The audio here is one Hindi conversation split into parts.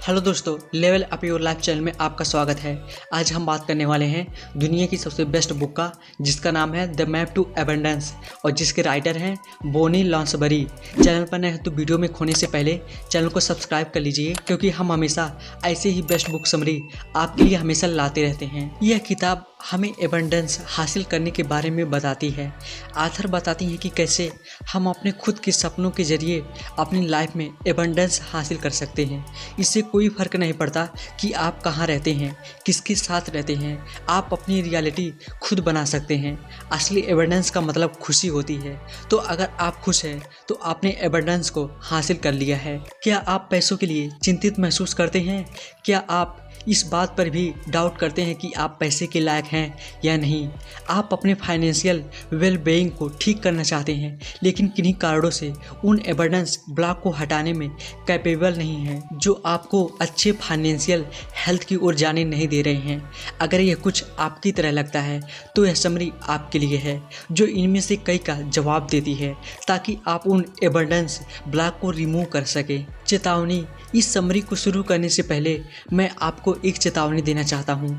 हेलो दोस्तों, level up your life channel में आपका स्वागत है। आज हम बात करने वाले हैं दुनिया की सबसे बेस्ट बुक का, जिसका नाम है द मैप टू एबंडेंस और जिसके राइटर हैं बोनी लॉन्सबरी। चैनल पर नए हैं तो वीडियो में खोने से पहले चैनल को सब्सक्राइब कर लीजिए, क्योंकि हम हमेशा ऐसे ही बेस्ट बुक समरी आपके लिए हमेशा लाते रहते हैं। यह किताब हमें एबंडेंस हासिल करने के बारे में बताती है। आथर बताती हैं कि कैसे हम अपने खुद के सपनों के जरिए अपनी लाइफ में एबंडेंस हासिल कर सकते हैं। इससे कोई फ़र्क नहीं पड़ता कि आप कहाँ रहते हैं, किसके साथ रहते हैं, आप अपनी रियलिटी खुद बना सकते हैं। असली एबंडेंस का मतलब खुशी होती है। तो अगर आप खुश हैं तो आपने एबंडेंस को हासिल कर लिया है। क्या आप पैसों के लिए चिंतित महसूस करते हैं? क्या आप इस बात पर भी डाउट करते हैं कि आप पैसे के लायक हैं या नहीं? आप अपने फाइनेंशियल वेल बीइंग को ठीक करना चाहते हैं, लेकिन किन्हीं कारणों से उन एबंडेंस ब्लॉक को हटाने में कैपेबल नहीं हैं, जो आपको अच्छे फाइनेंशियल हेल्थ की ओर जाने नहीं दे रहे हैं। अगर यह कुछ आपकी तरह लगता है तो यह समरी आपके लिए है, जो इनमें से कई का जवाब देती है, ताकि आप उन एबंडेंस ब्लॉक को रिमूव कर सकें। चेतावनी। इस समरी को शुरू करने से पहले मैं आपको एक चेतावनी देना चाहता हूँ।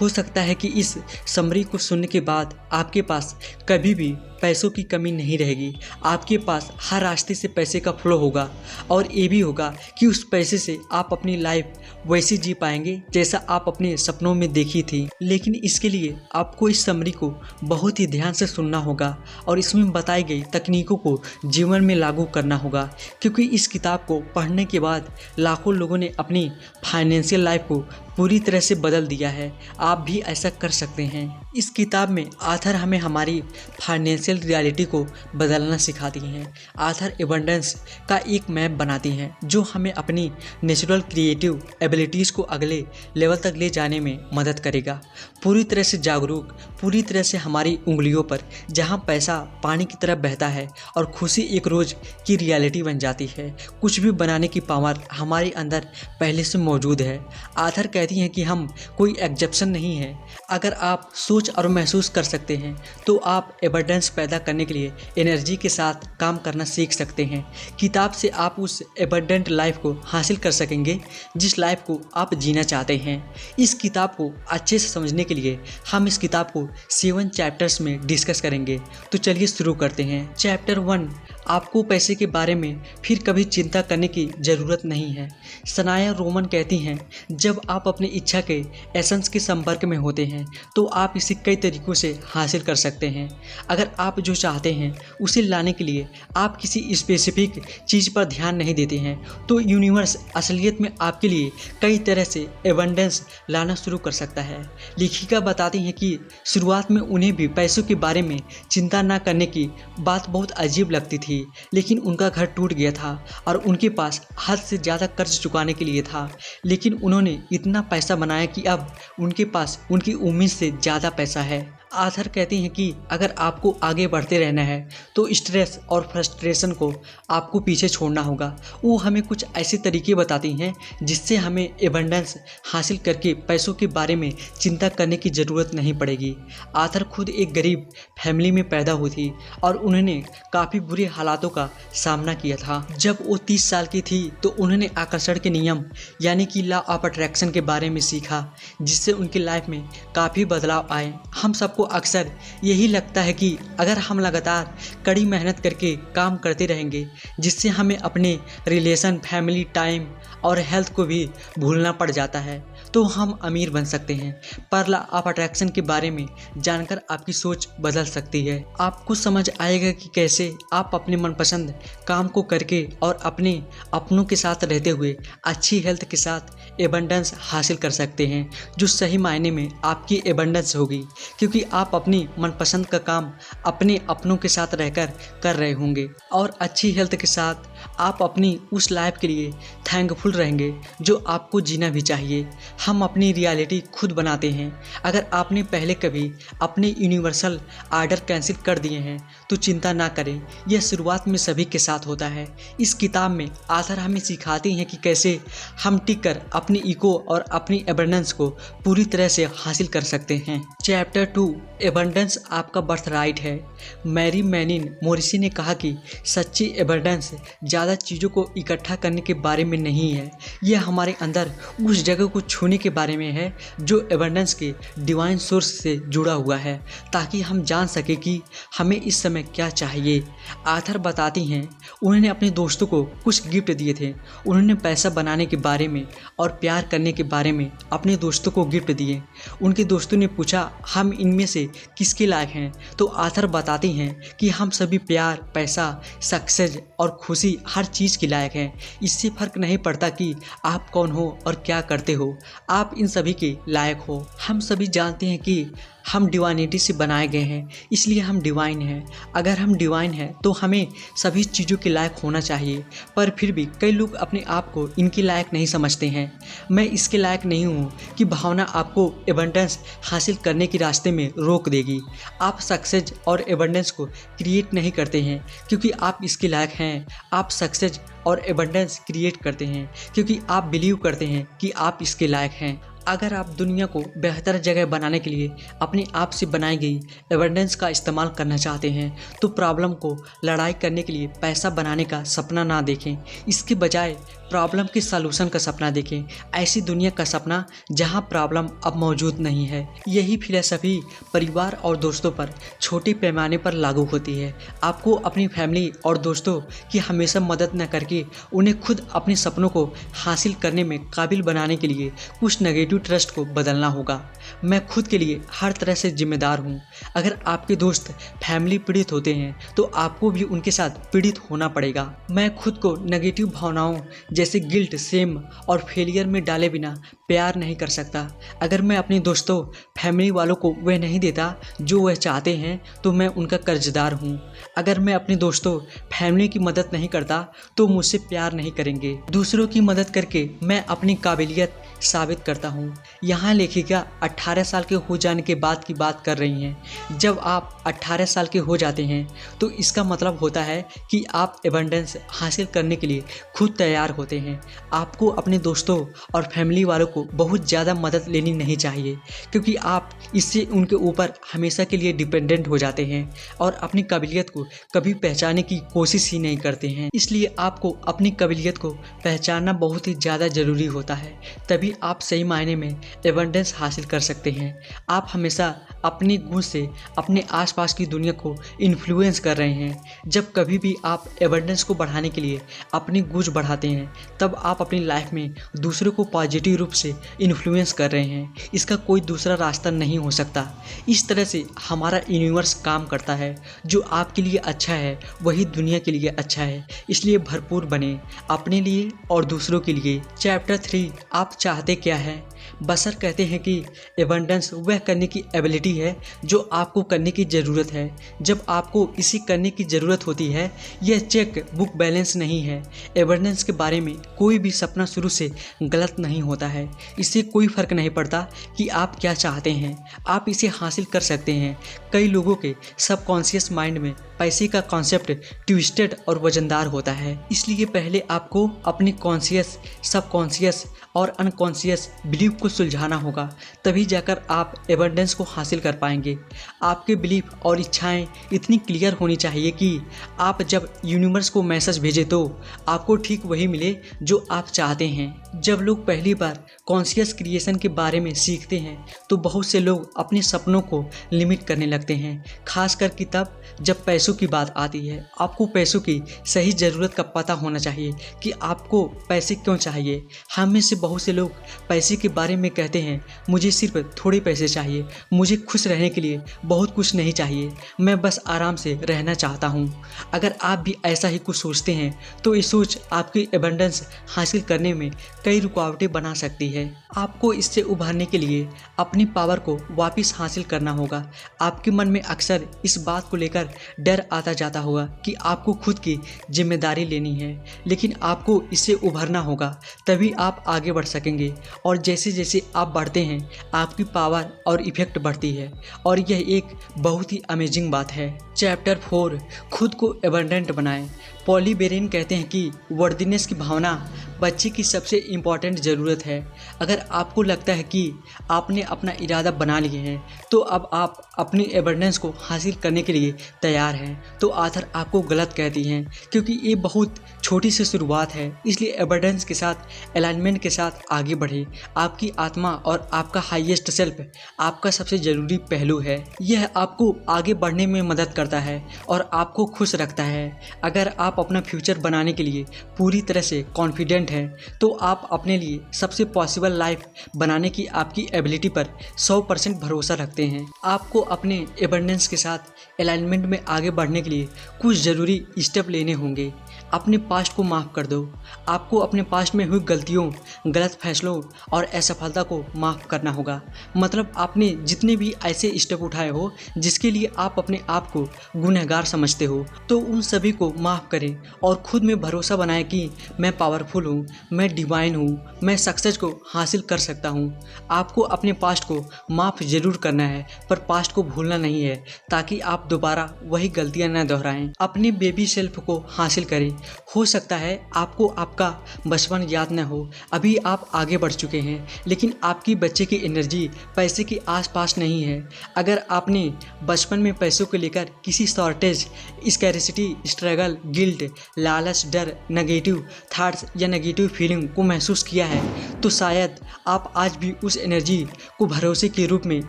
हो सकता है कि इस समरी को सुनने के बाद आपके पास कभी भी पैसों की कमी नहीं रहेगी। आपके पास हर रास्ते से पैसे का फ्लो होगा, और ये भी होगा कि उस पैसे से आप अपनी लाइफ वैसी जी पाएंगे जैसा आप अपने सपनों में देखी थी। लेकिन इसके लिए आपको इस समरी को बहुत ही ध्यान से सुनना होगा और इसमें बताई गई तकनीकों को जीवन में लागू करना होगा, क्योंकि इस किताब को पढ़ने के बाद लाखों लोगों ने अपनी फाइनेंशियल लाइफ को पूरी तरह से बदल दिया है। आप भी ऐसा कर सकते हैं। इस किताब में आथर हमें हमारी फाइनेंशियल रियलिटी को बदलना सिखाती हैं। आथर एबंडेंस का एक मैप बनाती हैं, जो हमें अपनी नेचुरल क्रिएटिव एबिलिटीज़ को अगले लेवल तक ले जाने में मदद करेगा। पूरी तरह से जागरूक, पूरी तरह से हमारी उंगलियों पर, जहाँ पैसा पानी की तरह बहता है और खुशी एक रोज़ की रियलिटी बन जाती है। कुछ भी बनाने की पावर हमारे अंदर पहले से मौजूद है। आथर कहती हैं कि हम कोई एग्जेप्शन नहीं है। अगर आप सोच और महसूस कर सकते हैं तो आप एबंडेंस पैदा करने के लिए एनर्जी के साथ काम करना सीख सकते हैं। किताब से आप उस एबंडेंट लाइफ को हासिल कर सकेंगे जिस लाइफ को आप जीना चाहते हैं। इस किताब को अच्छे से समझने के लिए हम इस किताब को 7 चैप्टर्स में डिस्कस करेंगे। तो चलिए शुरू करते हैं। चैप्टर 1, आपको पैसे के बारे में फिर कभी चिंता करने की ज़रूरत नहीं है। सनाया रोमन कहती हैं, जब आप अपनी इच्छा के एसेंस के संपर्क में होते हैं तो आप इसे कई तरीक़ों से हासिल कर सकते हैं। अगर आप जो चाहते हैं उसे लाने के लिए आप किसी स्पेसिफिक चीज़ पर ध्यान नहीं देते हैं, तो यूनिवर्स असलियत में आपके लिए कई तरह से एबंडेंस लाना शुरू कर सकता है। लेखिका बताती हैं कि शुरुआत में उन्हें भी पैसों के बारे में चिंता न करने की बात बहुत अजीब लगती थी, लेकिन उनका घर टूट गया था और उनके पास हद से ज़्यादा कर्ज चुकाने के लिए था। लेकिन उन्होंने इतना पैसा बनाया कि अब उनके पास उनकी उम्मीद से ज़्यादा पैसा है। आथर कहती हैं कि अगर आपको आगे बढ़ते रहना है तो स्ट्रेस और फ्रस्ट्रेशन को आपको पीछे छोड़ना होगा। वो हमें कुछ ऐसे तरीके बताती हैं जिससे हमें एबंडेंस हासिल करके पैसों के बारे में चिंता करने की ज़रूरत नहीं पड़ेगी। आथर खुद एक गरीब फैमिली में पैदा हुई थी और उन्होंने काफ़ी बुरे हालातों का सामना किया था। जब वो 30 साल की थी तो उन्होंने आकर्षण के नियम यानी कि लॉ ऑफ अट्रैक्शन के बारे में सीखा, जिससे उनकी लाइफ में काफ़ी बदलाव आए। हम सबको अक्सर यही लगता है कि अगर हम लगातार कड़ी मेहनत करके काम करते रहेंगे, जिससे हमें अपने रिलेशन, फैमिली टाइम और हेल्थ को भी भूलना पड़ जाता है, तो हम अमीर बन सकते हैं। पर लॉ ऑफ अट्रैक्शन के बारे में जानकर आपकी सोच बदल सकती है। आपको समझ आएगा कि कैसे आप अपने मनपसंद काम को करके और अपने अपनों के साथ रहते हुए अच्छी हेल्थ के साथ एबंडेंस हासिल कर सकते हैं, जो सही मायने में आपकी एबंडेंस होगी, क्योंकि आप अपनी मनपसंद का काम अपने अपनों के साथ रहकर कर रहे होंगे और अच्छी हेल्थ के साथ आप अपनी उस लाइफ के लिए थैंकफुल रहेंगे जो आपको जीना भी चाहिए। हम अपनी रियलिटी खुद बनाते हैं। अगर आपने पहले कभी अपने यूनिवर्सल आर्डर कैंसिल कर दिए हैं तो चिंता ना करें, यह शुरुआत में सभी के साथ होता है। इस किताब में आथर हमें सिखाती हैं कि कैसे हम टिक कर अपनी ईगो और अपनी एबंडेंस को पूरी तरह से हासिल कर सकते हैं। चैप्टर 2, एबंडेंस आपका बर्थ राइट है। मैरी मैनिन मोरिसी ने कहा कि सच्ची एबंडेंस ज़्यादा ज़्यादा चीज़ों को इकट्ठा करने के बारे में नहीं है। यह हमारे अंदर उस जगह को छूने के बारे में है जो एबंडेंस के डिवाइन सोर्स से जुड़ा हुआ है, ताकि हम जान सके कि हमें इस समय क्या चाहिए। आथर बताती हैं उन्होंने अपने दोस्तों को कुछ गिफ्ट दिए थे। उन्होंने पैसा बनाने के बारे में और प्यार करने के बारे में अपने दोस्तों को गिफ्ट दिए। उनके दोस्तों ने पूछा हम इनमें से किसके लायक हैं, तो आथर बताती हैं कि हम सभी प्यार, पैसा, सक्सेस और खुशी हर चीज़ के लायक हैं। इससे फ़र्क नहीं पड़ता कि आप कौन हो और क्या करते हो, आप इन सभी के लायक हो। हम सभी जानते हैं कि हम डिवाइनिटी से बनाए गए हैं, इसलिए हम डिवाइन हैं। अगर हम डिवाइन हैं तो हमें सभी चीज़ों के लायक होना चाहिए, पर फिर भी कई लोग अपने आप को इनके लायक नहीं समझते हैं। मैं इसके लायक नहीं हूँ कि भावना आपको एबंडेंस हासिल करने के रास्ते में रोक देगी। आप सक्सेस और एबंडेंस को क्रिएट नहीं करते हैं क्योंकि आप इसके लायक हैं। आप सक्सेस और एबंडेंस क्रिएट करते हैं क्योंकि आप बिलीव करते हैं कि आप इसके लायक हैं। अगर आप दुनिया को बेहतर जगह बनाने के लिए अपने आप से बनाई गई एबंडेंस का इस्तेमाल करना चाहते हैं तो प्रॉब्लम को लड़ाई करने के लिए पैसा बनाने का सपना ना देखें। इसके बजाय प्रॉब्लम के सलूशन का सपना देखें, ऐसी दुनिया का सपना जहां प्रॉब्लम अब मौजूद नहीं है। यही फिलॉसफी परिवार और दोस्तों पर छोटे पैमाने पर लागू होती है। आपको अपनी फैमिली और दोस्तों की हमेशा मदद न करके उन्हें खुद अपने सपनों को हासिल करने में काबिल बनाने के लिए कुछ नेगेटिव ट्रस्ट को बदलना होगा। मैं खुद के लिए हर तरह से जिम्मेदार हूँ। अगर आपके दोस्त फैमिली पीड़ित होते हैं तो आपको भी उनके साथ पीड़ित होना पड़ेगा। मैं खुद को नेगेटिव भावनाओं जैसे गिल्ट, सेम और फेलियर में डाले बिना प्यार नहीं कर सकता। अगर मैं अपने दोस्तों, फैमिली वालों को वह नहीं देता जो वह चाहते हैं तो मैं उनका कर्जदार हूँ। अगर मैं अपने दोस्तों, फैमिली की मदद नहीं करता तो मुझसे प्यार नहीं करेंगे। दूसरों की मदद करके मैं अपनी काबिलियत साबित करता हूँ। यहाँ लेखिका 18 साल के हो जाने के बाद की बात कर रही हैं। जब आप 18 साल के हो जाते हैं तो इसका मतलब होता है कि आप एबंडेंस हासिल करने के लिए खुद तैयार होते हैं। आपको अपने दोस्तों और फैमिली वालों को बहुत ज़्यादा मदद लेनी नहीं चाहिए क्योंकि आप इससे उनके ऊपर हमेशा के लिए डिपेंडेंट हो जाते हैं और अपनी काबिलियत को कभी पहचानने की कोशिश ही नहीं करते हैं। इसलिए आपको अपनी काबिलियत को पहचानना बहुत ही ज़्यादा ज़रूरी होता है, तभी आप सही मायने में एबंडेंस हासिल कर सकते हैं। आप हमेशा अपनी गूंज से अपने आसपास की दुनिया को इन्फ्लुएंस कर रहे हैं। जब कभी भी आप एबंडेंस को बढ़ाने के लिए अपनी गूंज बढ़ाते हैं तब आप अपनी लाइफ में दूसरों को पॉजिटिव रूप से इन्फ्लुएंस कर रहे हैं। इसका कोई दूसरा रास्ता नहीं हो सकता। इस तरह से हमारा यूनिवर्स काम करता है। जो आपके लिए अच्छा है वही दुनिया के लिए अच्छा है। इसलिए भरपूर बने अपने लिए और दूसरों के लिए। चैप्टर 3, आप चाहते क्या है? बशर कहते हैं कि एबंडेंस वह करने की एबिलिटी है जो आपको करने की ज़रूरत है जब आपको इसे करने की ज़रूरत होती है। यह चेक बुक बैलेंस नहीं है। एबंडेंस के बारे में कोई भी सपना शुरू से गलत नहीं होता है। इससे कोई फ़र्क नहीं पड़ता कि आप क्या चाहते हैं, आप इसे हासिल कर सकते हैं। कई लोगों के सबकॉन्शियस माइंड में पैसे का कॉन्सेप्ट ट्विस्टेड और वजनदार होता है। इसलिए पहले आपको अपने कॉन्शियस, सबकॉन्शियस और अनकॉन्शियस बिलीफ को सुलझाना होगा, तभी जाकर आप एबंडेंस को हासिल कर पाएंगे। आपके बिलीफ और इच्छाएं इतनी क्लियर होनी चाहिए कि आप जब यूनिवर्स को मैसेज भेजें तो आपको ठीक वही मिले जो आप चाहते हैं। जब लोग पहली बार कॉन्शियस क्रिएशन के बारे में सीखते हैं तो बहुत से लोग अपने सपनों को लिमिट करने लगते हैं, खासकर कि तब जब पैसों की बात आती है। आपको पैसों की सही ज़रूरत का पता होना चाहिए कि आपको पैसे क्यों चाहिए। हम में से बहुत से लोग पैसे के बारे में कहते हैं, मुझे सिर्फ थोड़े पैसे चाहिए, मुझे खुश रहने के लिए बहुत कुछ नहीं चाहिए, मैं बस आराम से रहना चाहता हूँ। अगर आप भी ऐसा ही कुछ सोचते हैं तो ये सोच आपकी एबंडेंस हासिल करने में कई रुकावटें बना सकती है। आपको इससे उभरने के लिए अपनी पावर को वापस हासिल करना होगा। आपके मन में अक्सर इस बात को लेकर डर आता जाता होगा कि आपको खुद की जिम्मेदारी लेनी है, लेकिन आपको इससे उभरना होगा, तभी आप आगे बढ़ सकेंगे। और जैसे जैसे आप बढ़ते हैं आपकी पावर और इफेक्ट बढ़ती है और यह एक बहुत ही अमेजिंग बात है। चैप्टर 4, खुद को एबंडेंट बनाएं। पॉली बेरेन कहते हैं कि वर्दीनेस की भावना बच्चे की सबसे इम्पॉर्टेंट ज़रूरत है। अगर आपको लगता है कि आपने अपना इरादा बना लिए हैं तो अब आप अपनी एबंडेंस को हासिल करने के लिए तैयार हैं, तो आथर आपको गलत कहती हैं, क्योंकि ये बहुत छोटी सी शुरुआत है। इसलिए एबंडेंस के साथ, अलाइनमेंट के साथ आगे बढ़े। आपकी आत्मा और आपका हाईएस्ट सेल्फ आपका सबसे ज़रूरी पहलू है। यह आपको आगे बढ़ने में मदद करता है और आपको खुश रखता है। अगर आप अपना फ्यूचर बनाने के लिए पूरी तरह से कॉन्फिडेंट हैं तो आप अपने लिए सबसे पॉसिबल लाइफ बनाने की आपकी एबिलिटी पर 100% भरोसा रखते हैं। आपको अपने एबंडेंस के साथ अलाइनमेंट में आगे बढ़ने के लिए कुछ ज़रूरी स्टेप लेने होंगे। अपने पास्ट को माफ़ कर दो। आपको अपने पास्ट में हुई गलतियों, गलत फैसलों और असफलता को माफ़ करना होगा। मतलब आपने जितने भी ऐसे स्टेप उठाए हो जिसके लिए आप अपने आप को गुनहगार समझते हो, तो उन सभी को माफ़ करें और खुद में भरोसा बनाएं कि मैं पावरफुल हूँ, मैं डिवाइन हूँ, मैं सक्सेस को हासिल कर सकता हूँ। आपको अपने पास्ट को माफ़ ज़रूर करना है, पर पास्ट को भूलना नहीं है, ताकि आप दोबारा वही गलतियाँ न दोहराएं। अपने बेबी सेल्फ को हासिल करें। हो सकता है आपको आपका बचपन याद न हो, अभी आप आगे बढ़ चुके हैं, लेकिन आपकी बच्चे की एनर्जी पैसे के आसपास नहीं है। अगर आपने बचपन में पैसों को लेकर किसी शॉर्टेज, स्कैरिसिटी, स्ट्रगल, गिल्ट, लालच, डर, नेगेटिव थॉट्स या नेगेटिव फीलिंग को महसूस किया है, तो शायद आप आज भी उस एनर्जी को भरोसे के रूप में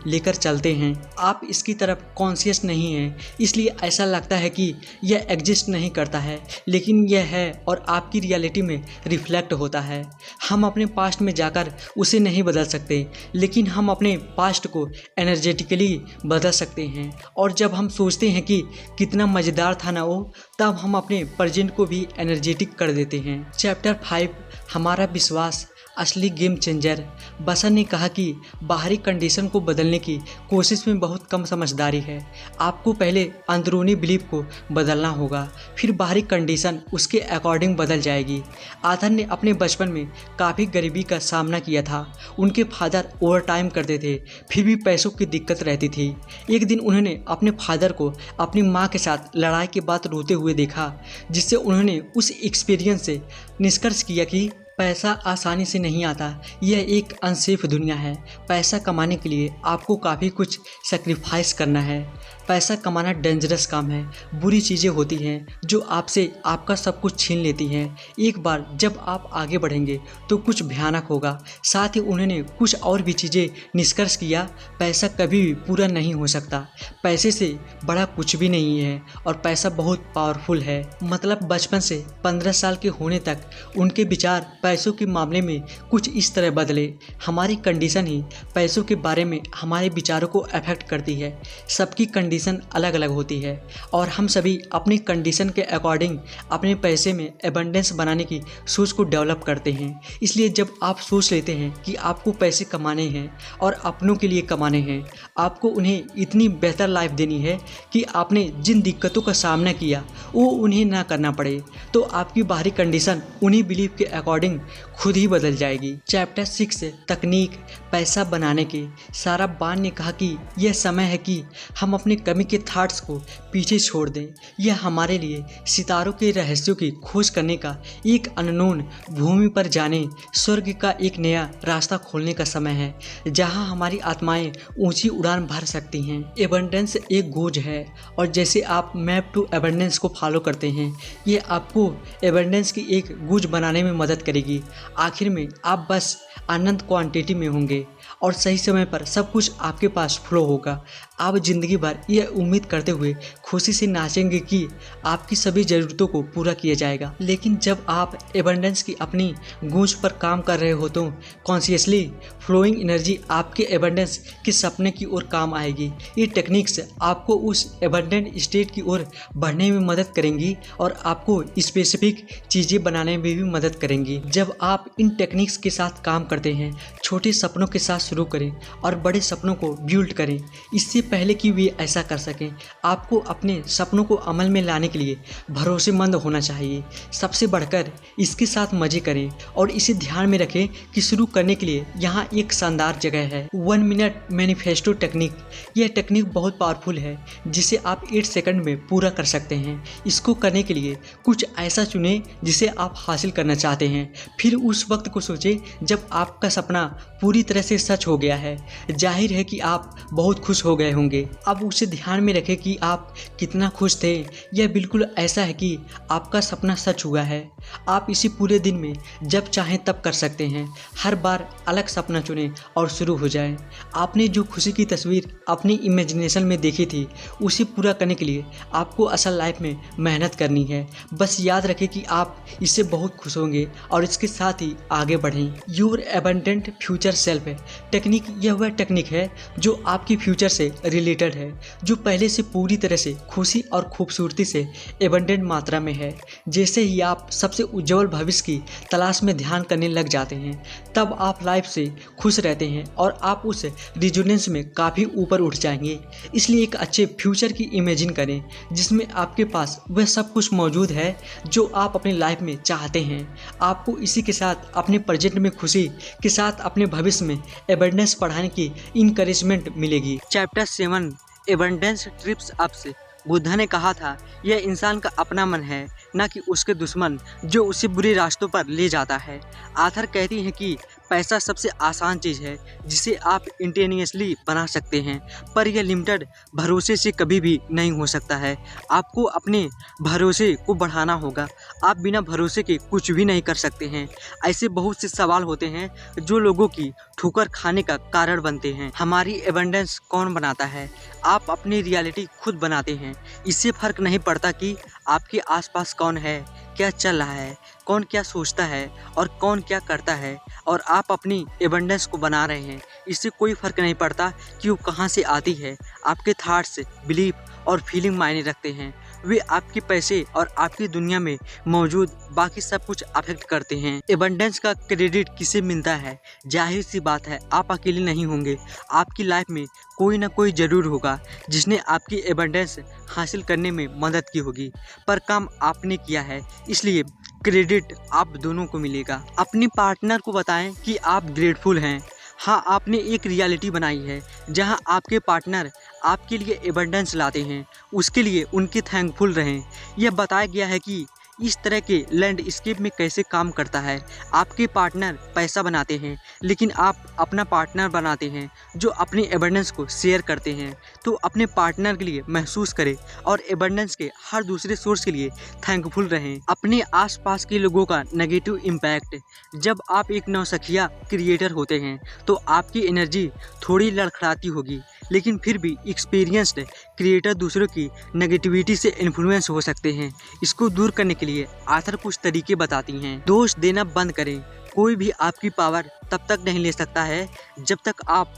लेकर चलते हैं। आप इसकी तरफ कॉन्शियस नहीं हैं, इसलिए ऐसा लगता है कि यह एग्जिस्ट नहीं करता है, लेकिन यह है और आपकी रियलिटी में रिफ्लेक्ट होता है। हम अपने पास्ट में जाकर उसे नहीं बदल सकते, लेकिन हम अपने पास्ट को एनर्जेटिकली बदल सकते हैं। और जब हम सोचते हैं कि कितना मज़ेदार था ना वो, तब हम अपने प्रेजेंट को भी एनर्जेटिक कर देते हैं। चैप्टर 5, हमारा विश्वास, असली गेम चेंजर। बसंत ने कहा कि बाहरी कंडीशन को बदलने की कोशिश में बहुत कम समझदारी है। आपको पहले अंदरूनी बिलीफ को बदलना होगा, फिर बाहरी कंडीशन उसके अकॉर्डिंग बदल जाएगी। आथर ने अपने बचपन में काफ़ी गरीबी का सामना किया था। उनके फादर ओवर टाइम करते थे, फिर भी पैसों की दिक्कत रहती थी। एक दिन उन्होंने अपने फादर को अपनी माँ के साथ लड़ाई के बाद रोते हुए देखा, जिससे उन्होंने उस एक्सपीरियंस से निष्कर्ष किया कि पैसा आसानी से नहीं आता, यह एक अनसेफ दुनिया है। पैसा कमाने के लिए आपको काफ़ी कुछ सेक्रीफाइस करना है। पैसा कमाना डेंजरस काम है। बुरी चीज़ें होती हैं जो आपसे आपका सब कुछ छीन लेती हैं। एक बार जब आप आगे बढ़ेंगे तो कुछ भयानक होगा। साथ ही उन्होंने कुछ और भी चीज़ें निष्कर्ष किया। पैसा कभी भी पूरा नहीं हो सकता, पैसे से बड़ा कुछ भी नहीं है और पैसा बहुत पावरफुल है। मतलब बचपन से 15 साल के होने तक उनके विचार पैसों के मामले में कुछ इस तरह बदले। हमारी कंडीशन ही पैसों के बारे में हमारे विचारों को अफेक्ट करती है। सबकी कंडीशन अलग अलग होती है और हम सभी अपनी कंडीशन के अकॉर्डिंग अपने पैसे में एबंडेंस बनाने की सोच को डेवलप करते हैं। इसलिए जब आप सोच लेते हैं कि आपको पैसे कमाने हैं और अपनों के लिए कमाने हैं, आपको उन्हें इतनी बेहतर लाइफ देनी है कि आपने जिन दिक्कतों का सामना किया वो उन्हें ना करना पड़े, तो आपकी बाहरी कंडीशन उन्हीं बिलीफ के अकॉर्डिंग खुद ही बदल जाएगी। चैप्टर 6, तकनीक, पैसा बनाने की। सारा बान ने कहा कि यह समय है कि हम अपने कमी के थॉट्स को पीछे छोड़ दें। यह हमारे लिए सितारों के रहस्यों की खोज करने का, एक अननोन भूमि पर जाने, स्वर्ग का एक नया रास्ता खोलने का समय है, जहां हमारी आत्माएं ऊंची उड़ान भर सकती हैं। एबंडेंस एक गोज है और जैसे आप मैप टू एबंडेंस को फॉलो करते हैं, ये आपको एबंडेंस की एक गोज बनाने में मदद करेगी। आखिर में आप बस अनंत क्वांटिटी में होंगे और सही समय पर सब कुछ आपके पास फ्लो होगा। आप जिंदगी भर यह उम्मीद करते हुए खुशी से नाचेंगे कि आपकी सभी ज़रूरतों को पूरा किया जाएगा। लेकिन जब आप एबंडेंस की अपनी गूंज पर काम कर रहे हो तो कॉन्शियसली फ्लोइंग एनर्जी आपके एबंडेंस के सपने की ओर काम आएगी। ये टेक्निक्स आपको उस एबंडेंट स्टेट की ओर बढ़ने में मदद करेंगी और आपको स्पेसिफिक चीज़ें बनाने में भी मदद करेंगी। जब आप इन टेक्निक्स के साथ काम करते हैं, छोटे सपनों के साथ शुरू करें और बड़े सपनों को बिल्ड करें। इससे पहले कि वे ऐसा कर सकें, आपको अपने सपनों को अमल में लाने के लिए भरोसेमंद होना चाहिए। सबसे बढ़कर इसके साथ मज़े करें और इसे ध्यान में रखें कि शुरू करने के लिए यहाँ एक शानदार जगह है, 1 मिनट मैनिफेस्टो टेक्निक। यह टेक्निक बहुत पावरफुल है जिसे आप 8 सेकंड में पूरा कर सकते हैं। इसको करने के लिए कुछ ऐसा चुनें जिसे आप हासिल करना चाहते हैं। फिर उस वक्त को सोचें जब आपका सपना पूरी तरह से सच हो गया है। जाहिर है कि आप बहुत खुश हो गए होंगे। अब उसे ध्यान में रखें कि आप कितना खुश थे। यह बिल्कुल ऐसा है कि आपका सपना सच हुआ है। आप इसे पूरे दिन में जब चाहें तब कर सकते हैं। हर बार अलग सपना चुनें और शुरू हो जाएं। आपने जो खुशी की तस्वीर अपनी इमेजिनेशन में देखी थी, उसे पूरा करने के लिए आपको असल लाइफ में मेहनत करनी है। बस याद रखें कि आप इससे बहुत खुश होंगे और इसके साथ ही आगे बढ़ें। Your abundant future self technique यह वह टेक्निक है जो आपकी फ्यूचर से रिलेटेड है, जो पहले से पूरी तरह से खुशी और खूबसूरती से एबंडेंट मात्रा में है। जैसे ही आप सबसे उज्जवल भविष्य की तलाश में ध्यान करने लग जाते हैं, तब आप लाइफ से खुश रहते हैं और आप उस रिजोनेंस में काफ़ी ऊपर उठ जाएंगे। इसलिए एक अच्छे फ्यूचर की इमेजिन करें जिसमें आपके पास वह सब कुछ मौजूद है जो आप अपनी लाइफ में चाहते हैं। आपको इसी के साथ अपने प्रेजेंट में खुशी के साथ अपने भविष्य में एबंडेंस बढ़ाने की इनकरेजमेंट मिलेगी। Chapter 7 abundance trips ups. Buddha ने कहा था, यह इंसान का अपना मन है, न कि उसके दुश्मन जो उसे बुरे रास्तों पर ले जाता है। आथर कहती हैं कि पैसा सबसे आसान चीज़ है जिसे आप इंटेनियसली बना सकते हैं, पर यह लिमिटेड भरोसे से कभी भी नहीं हो सकता है। आपको अपने भरोसे को बढ़ाना होगा। आप बिना भरोसे के कुछ भी नहीं कर सकते हैं। ऐसे बहुत से सवाल होते हैं जो लोगों की ठोकर खाने का कारण बनते हैं। हमारी एबंडेंस कौन बनाता है? आप अपनी रियलिटी खुद बनाते हैं। इससे फ़र्क नहीं पड़ता कि आपके आसपास कौन है, क्या चल रहा है, कौन क्या सोचता है और कौन क्या करता है, और आप अपनी एबंडेंस को बना रहे हैं। इससे कोई फ़र्क नहीं पड़ता कि वो कहाँ से आती है। आपके थॉट्स, बिलीफ और फीलिंग मायने रखते हैं। वे आपके पैसे और आपकी दुनिया में मौजूद बाकी सब कुछ अफेक्ट करते हैं। एबंडेंस का क्रेडिट किसे मिलता है? जाहिर सी बात है, आप अकेले नहीं होंगे। आपकी लाइफ में कोई ना कोई ज़रूर होगा जिसने आपकी एबंडेंस हासिल करने में मदद की होगी, पर काम आपने किया है, इसलिए क्रेडिट आप दोनों को मिलेगा। अपने पार्टनर को बताएं कि आप ग्रेटफुल हैं। हाँ, आपने एक रियलिटी बनाई है जहां आपके पार्टनर आपके लिए एबंडेंस लाते हैं। उसके लिए उनके थैंकफुल रहें। यह बताया गया है कि इस तरह के लैंडस्केप में कैसे काम करता है। आपके पार्टनर पैसा बनाते हैं, लेकिन आप अपना पार्टनर बनाते हैं जो अपनी एबंडेंस को शेयर करते हैं। तो अपने पार्टनर के लिए महसूस करें और एबंडेंस के हर दूसरे सोर्स के लिए थैंकफुल रहें। अपने आसपास के लोगों का नेगेटिव इम्पैक्ट। जब आप एक नौसिखिया क्रिएटर होते हैं तो आपकी एनर्जी थोड़ी लड़खड़ाती होगी, लेकिन फिर भी एक्सपीरियंस्ड क्रिएटर दूसरों की नेगेटिविटी से इन्फ्लुएंस हो सकते हैं। इसको दूर करने के लिए आथर कुछ तरीके बताती हैं। दोष देना बंद करें। कोई भी आपकी पावर तब तक नहीं ले सकता है जब तक आप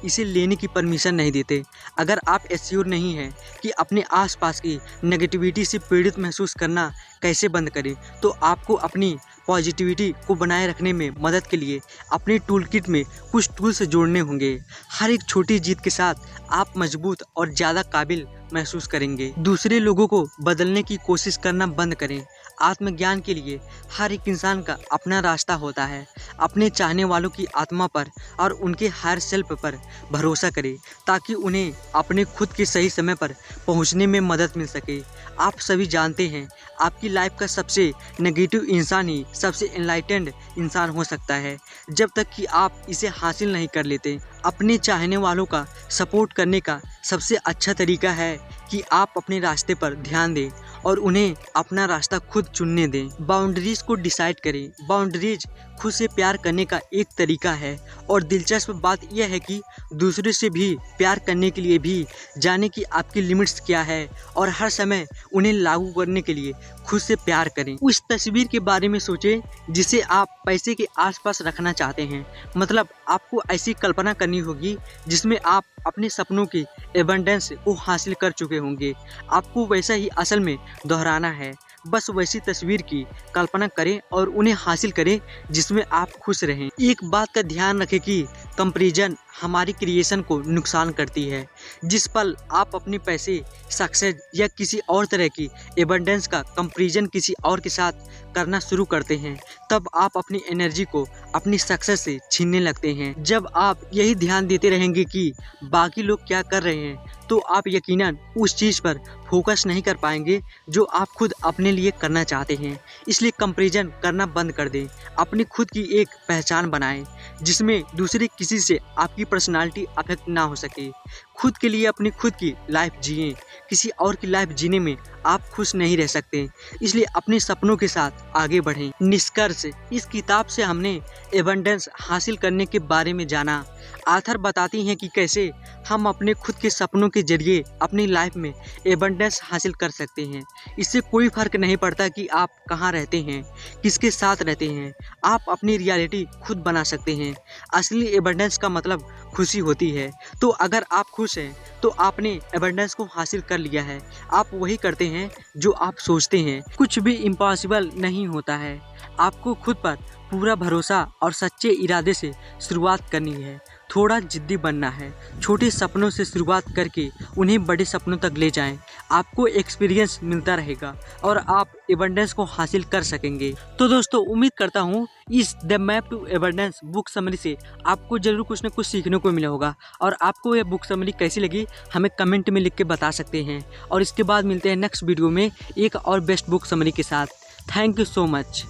इसे लेने की परमिशन नहीं देते। अगर आप एश्योर नहीं हैं कि अपने आसपास की नेगेटिविटी से पीड़ित महसूस करना कैसे बंद करें, तो आपको अपनी पॉजिटिविटी को बनाए रखने में मदद के लिए अपने टूल किट में कुछ टूल्स जोड़ने होंगे। हर एक छोटी जीत के साथ आप मजबूत और ज़्यादा काबिल महसूस करेंगे। दूसरे लोगों को बदलने की कोशिश करना बंद करें। आत्मज्ञान के लिए हर एक इंसान का अपना रास्ता होता है। अपने चाहने वालों की आत्मा पर और उनके हायर सेल्फ पर भरोसा करें ताकि उन्हें अपने खुद के सही समय पर पहुंचने में मदद मिल सके। आप सभी जानते हैं, आपकी लाइफ का सबसे नेगेटिव इंसान ही सबसे एनलाइटेंड इंसान हो सकता है, जब तक कि आप इसे हासिल नहीं कर लेते। अपने चाहने वालों का सपोर्ट करने का सबसे अच्छा तरीका है कि आप अपने रास्ते पर ध्यान दें और उन्हें अपना रास्ता खुद चुनने दें। बाउंड्रीज को डिसाइड करें। बाउंड्रीज खुद से प्यार करने का एक तरीका है, और दिलचस्प बात यह है कि दूसरे से भी प्यार करने के लिए भी जाने कि आपकी लिमिट्स क्या है और हर समय उन्हें लागू करने के लिए खुद से प्यार करें। उस तस्वीर के बारे में सोचें जिसे आप पैसे के आसपास रखना चाहते हैं। मतलब आपको ऐसी कल्पना करनी होगी जिसमें आप अपने सपनों की एबंडेंस को हासिल कर चुके होंगे। आपको वैसा ही असल में दोहराना है। बस वैसी तस्वीर की कल्पना करें और उन्हें हासिल करें जिसमें आप खुश रहें। एक बात का ध्यान रखें कि कंपैरिजन हमारी क्रिएशन को नुकसान करती है। जिस पल आप अपने पैसे, सक्सेस या किसी और तरह की एबंडेंस का कंपैरिजन किसी और के साथ करना शुरू करते हैं, तब आप अपनी एनर्जी को अपनी सक्सेस से छीनने लगते हैं। जब आप यही ध्यान देते रहेंगे कि बाकी लोग क्या कर रहे हैं, तो आप यकीनन उस चीज़ पर फोकस नहीं कर पाएंगे जो आप खुद अपने लिए करना चाहते हैं। इसलिए कंपैरिजन करना बंद कर दें। अपनी खुद की एक पहचान बनाएं जिसमें दूसरे किसी से आपकी पर्सनालिटी अफेक्ट ना हो सके। खुद के लिए अपनी खुद की लाइफ जिएं। किसी और की लाइफ जीने में आप खुश नहीं रह सकते, इसलिए अपने सपनों के साथ आगे बढ़ें। निष्कर्ष, इस किताब से हमने एबंडेंस हासिल करने के बारे में जाना। आथर बताती हैं कि कैसे हम अपने खुद के सपनों के जरिए अपनी लाइफ में एबंडेंस हासिल कर सकते हैं। इससे कोई फर्क नहीं पड़ता कि आप कहाँ रहते हैं, किसके साथ रहते हैं, आप अपनी रियलिटी खुद बना सकते हैं। असली एबंडेंस का मतलब खुशी होती है। तो अगर आप खुश हैं तो आपने एबंडेंस को हासिल कर लिया है। आप वही करते हैं जो आप सोचते हैं। कुछ भी इम्पॉसिबल नहीं होता है। आपको खुद पर पूरा भरोसा और सच्चे इरादे से शुरुआत करनी है। थोड़ा जिद्दी बनना है। छोटे सपनों से शुरुआत करके उन्हें बड़े सपनों तक ले जाएं। आपको एक्सपीरियंस मिलता रहेगा और आप एबंडेंस को हासिल कर सकेंगे। तो दोस्तों, उम्मीद करता हूँ इस the map to abundance book summary से आपको जरूर कुछ न कुछ सीखने को मिला होगा। और आपको यह बुक समरी कैसी लगी हमें कमेंट में लिख के बता सकते हैं। और इसके बाद मिलते हैं नेक्स्ट वीडियो में एक और बेस्ट बुक समरी के साथ। Thank you so much.